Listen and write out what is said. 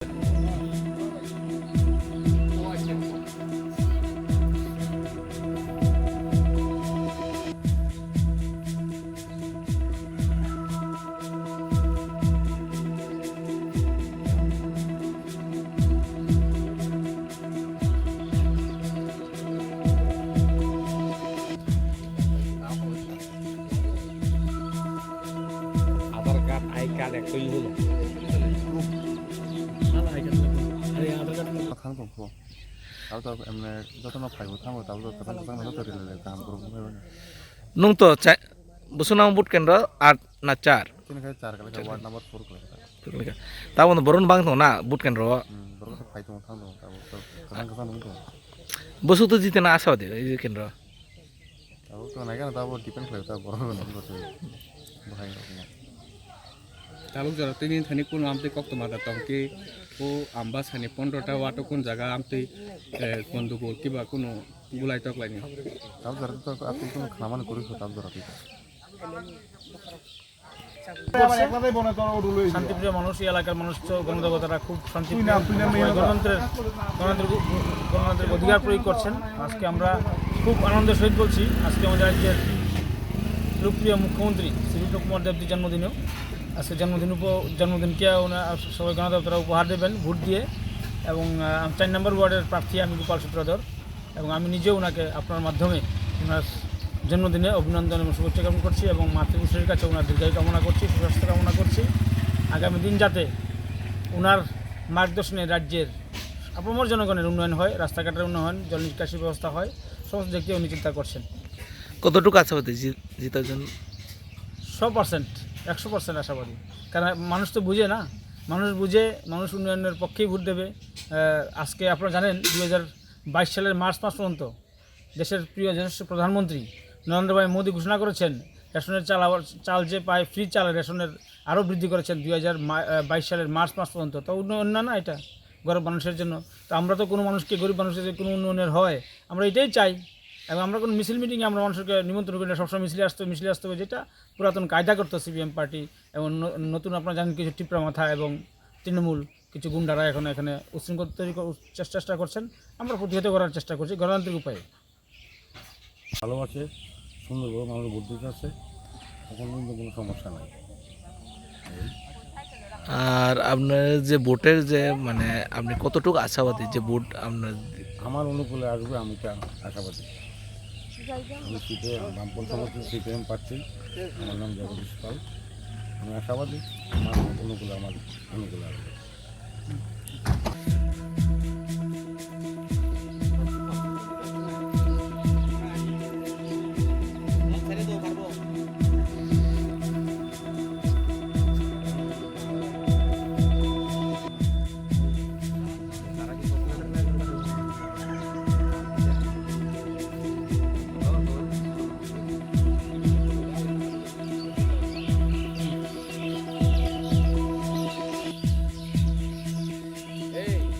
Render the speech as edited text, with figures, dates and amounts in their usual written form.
Aadhaar card I card একটাই হলো nung to busunang but kendra at na char tahu na borun bang to na but kendra busu to jite na asa de kendra তালুক যারা তিনি Thani কোন আমতে কক্ত মাদা তংকে ও আম্বা সানি 15টা ওয়াটো কোন জায়গা আমতে গন্ডগোল কিবা কোনো গুলাই তক লাইনি তাল যারা তো আপনি কোন খামান করিস তাল যারা শান্তিপ্রিয় মানুষ এই এলাকার মানুষ গণদেবতারা খুব শান্তিপ্রিয় গণতন্ত্রের অধিকার প্রয়োগ করছেন। আজকে আমরা খুব আনন্দের সহিত বলছি আজকে আমাদের রাজ্যের লোকপ্রিয় মুখ্যমন্ত্রী শ্রী বিপ্লব কুমার দেবজির জন্মদিনেও আজকে জন্মদিনকে সবাই গণদেবতারা উপহার দেবেন ভোট দিয়ে এবং 4 নম্বর ওয়ার্ডের প্রার্থী আমি গোপাল সূত্রধর এবং আমি নিজেও ওনাকে আপনার মাধ্যমে ওনার জন্মদিনে অভিনন্দন এবং শুভেচ্ছা জ্ঞাপন করছি এবং মাতৃভূষণের কাছে ওনার দীর্ঘায়ু কামনা করছি, সুস্বাস্থ্য কামনা করছি। আগামী দিন যাতে ওনার মার্গদর্শনে রাজ্যের আপামর জনগণের উন্নয়ন হয়, রাস্তাঘাটের উন্নয়ন, জল নিষ্কাশি ব্যবস্থা হয়, সমস্ত দিক দিয়ে উনি চিন্তা করছেন। কতটুকু আশাবাদী জিতার জন্য? 100% আশাবাদী। কারণ মানুষ তো বুঝে না, মানুষ বুঝে, মানুষ উন্নয়নের পক্ষেই ভোট দেবে। আজকে আপনারা জানেন 2022 সালের মার্চ মাস পর্যন্ত দেশের প্রিয় যশস্বী প্রধানমন্ত্রী নরেন্দ্র ভাই মোদী ঘোষণা করেছেন রেশনের চাল যে পায় ফ্রি চাল রেশনের আরও বৃদ্ধি করেছেন 2022 সালের মার্চ মাস পর্যন্ত। তো উন্নয়ন না এটা গরিব মানুষের জন্য। তো আমরা তো কোনো মানুষকে গরিব মানুষের যে কোনো উন্নয়নের হয় আমরা এটাই চাই এবং আমরা কোনো মিছিল মিটিংয়ে আমরা মানুষকে নিমন্ত্রণ করি না, সবসময় মিছিলে আসতে হবে যেটা পুরাতন কায়দা করতো সিপিএম পার্টি এবং নতুন আপনারা জানেন কিছু টিপরা মাথা এবং তৃণমূল কিছু গুন্ডারা এখানে উশৃঙ্খল তৈরি চেষ্টা করছেন। আমরা প্রতিহত করার চেষ্টা করছি গণতান্ত্রিক উপায়ে। ভালো আছে, সুন্দরভাবে মানুষ ভোট দিতে আছে, এখন কিন্তু কোনো সমস্যা নাই। আর আপনার যে ভোটের যে মানে আপনি কতটুকু আশাবাদী যে ভোট আপনার? আমার অনুকূলে আসবে, আমি তো আশাবাদী। আমি সিটে বামপল সমস্ত সিটে আমি পাচ্ছি, আমার নাম জগদীশ পাল। আমি আশাবাদী আমার অনুকূলে আসবে।